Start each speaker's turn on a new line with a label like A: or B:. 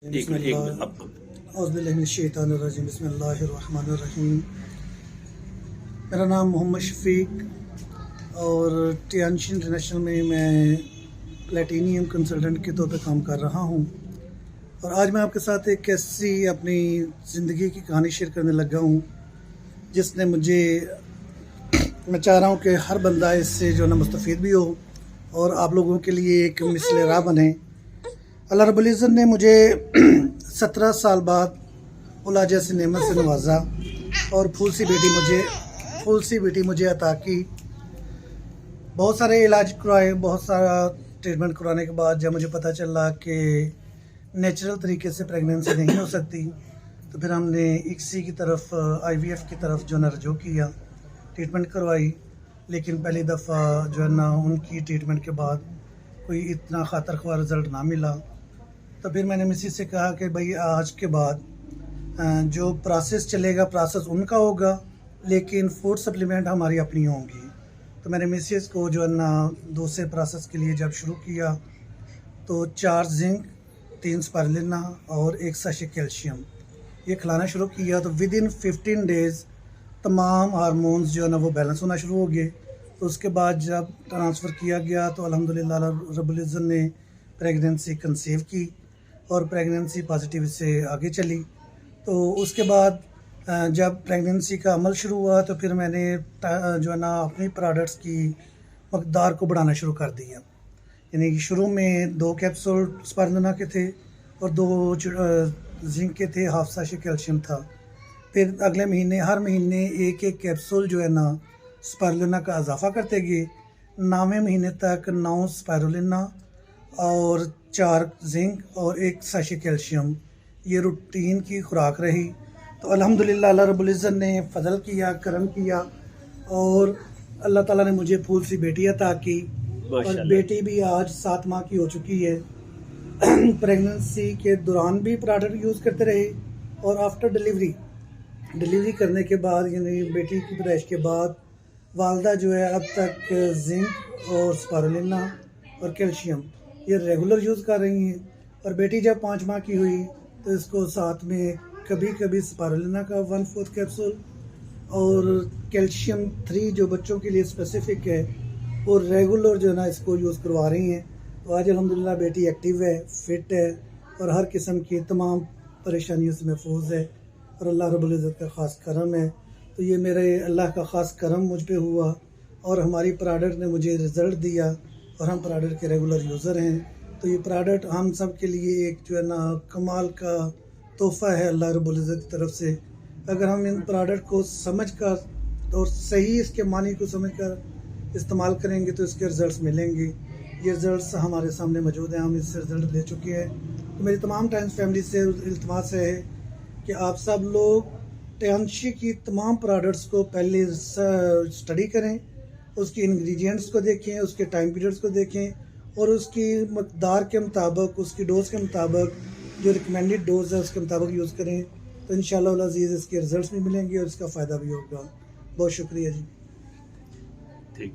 A: बिस्मिल्लाहिर्रहमानिर्रहीम। मेरा नाम मोहम्मद शफीक और टियानशी इंटरनेशनल में मैं प्लेटिनियम कंसल्टेंट के तौर पर काम कर रहा हूँ। और आज मैं आपके साथ एक ऐसी अपनी ज़िंदगी की कहानी शेयर करने लगा हूँ जिसने मैं चाह रहा हूँ कि हर बंदा इससे जो ना मुस्तफ़ीद भी हो और आप लोगों के लिए एक मिसाल राह बने। अल्लाह रब्बुल इज़्ज़त ने मुझे 17 साल बाद औलाद जैसी नेमत से नवाजा और फूल सी बेटी मुझे अता की। बहुत सारे इलाज करवाए, बहुत सारा ट्रीटमेंट करवाने के बाद जब मुझे पता चला कि नेचुरल तरीके से प्रेगनेंसी नहीं हो सकती, तो फिर हमने ICSI की तरफ IVF की तरफ जो ना रजू किया, ट्रीटमेंट करवाई। लेकिन पहली दफ़ा जो है ना उनकी ट्रीटमेंट के बाद कोई इतना खातर ख्वाह रिज़ल्ट ना मिला। तो फिर मैंने मिसेस से कहा कि भाई आज के बाद जो प्रोसेस चलेगा प्रोसेस उनका होगा, लेकिन फूड सप्लीमेंट हमारी अपनी होंगी। तो मैंने मिसेस को जो है ना दूसरे प्रोसेस के लिए जब शुरू किया तो 4 जिंक, 3 स्पारुलिना और 1 साशे कैल्शियम ये खिलाना शुरू किया। तो विद इन 15 डेज़ तमाम हार्मोन्स जो है ना वो बैलेंस होना शुरू हो गए। तो उसके बाद जब ट्रांसफ़र किया गया तो अल्हम्दुलिल्लाह रब्बुल इज़्ज़त ने प्रेगनेंसी कंसीव की और प्रेगनेंसी पॉजिटिव से आगे चली। तो उसके बाद जब प्रेगनेंसी का अमल शुरू हुआ तो फिर मैंने जो है ना अपनी प्रोडक्ट्स की मकदार को बढ़ाना शुरू कर दिया। यानी कि शुरू में 2 कैप्सूल स्पारुलिना के थे और 2 जिंक के थे, हाफ साशे कैल्शियम था। फिर अगले महीने हर महीने 1-1 कैप्सूल जो है ना स्पारुलिना का इजाफ़ा करते गए। 9वें महीने तक 9 स्पारुलिना और 4 जिंक और 1 साशे कैल्शियम ये रूटीन की खुराक रही। तो अल्हम्दुलिल्लाह अल्लाह रब्बुल इज़्ज़त ने फ़ज़ल किया, करम किया और अल्लाह ताला ने मुझे फूल सी बेटी अता की और बेटी भी आज 7 माह की हो चुकी है। प्रेगनेंसी के दौरान भी प्रोडक्ट यूज़ करते रहे और आफ्टर डिलीवरी करने के बाद यानी बेटी की पैदाइश के बाद वालदा जो है अब तक जिंक और स्पारुलिना और कैल्शियम ये रेगुलर यूज़ कर रही हैं। और बेटी जब 5 माह की हुई तो इसको साथ में कभी स्पारुलिना का 1/4 कैप्सूल और कैल्शियम 3 जो बच्चों के लिए स्पेसिफिक है वो रेगुलर जो है ना इसको यूज़ करवा रही हैं। तो आज अल्हम्दुलिल्लाह बेटी एक्टिव है, फिट है और हर किस्म की तमाम परेशानियों से महफूज है और अल्लाह रब्बुल इज़्ज़त का ख़ास करम है। तो ये मेरे अल्लाह का ख़ास करम मुझ पे हुआ और हमारी प्रोडक्ट ने मुझे रिज़ल्ट दिया और हम प्रोडक्ट के रेगुलर यूज़र हैं। तो ये प्रोडक्ट हम सब के लिए एक जो है ना कमाल का तोहफ़ा है अल्लाह रब्बुल इज़्ज़त की तरफ से। अगर हम इन प्रोडक्ट को समझकर और सही इसके मानी को समझकर इस्तेमाल करेंगे तो इसके रिज़ल्ट्स मिलेंगे। ये रिज़ल्ट्स हमारे सामने मौजूद हैं, हम इससे रिज़ल्ट ले चुके हैं। तो मेरी तमाम टाइम्स फैमिली से इल्तिमास है कि आप सब लोग टियानशी की तमाम प्रोडक्ट्स को पहले स्टडी करें, उसकी इंग्रेडिएंट्स को देखें, उसके टाइम पीरियड्स को देखें और उसकी मकदार के मुताबिक, उसकी डोज़ के मुताबिक जो रिकमेंडेड डोज़ है उसके मुताबिक यूज़ करें। तो इंशाअल्लाह अल अज़ीज़ इसके रिज़ल्ट्स भी मिलेंगे और इसका फ़ायदा भी होगा। बहुत शुक्रिया जी।
B: Thank you.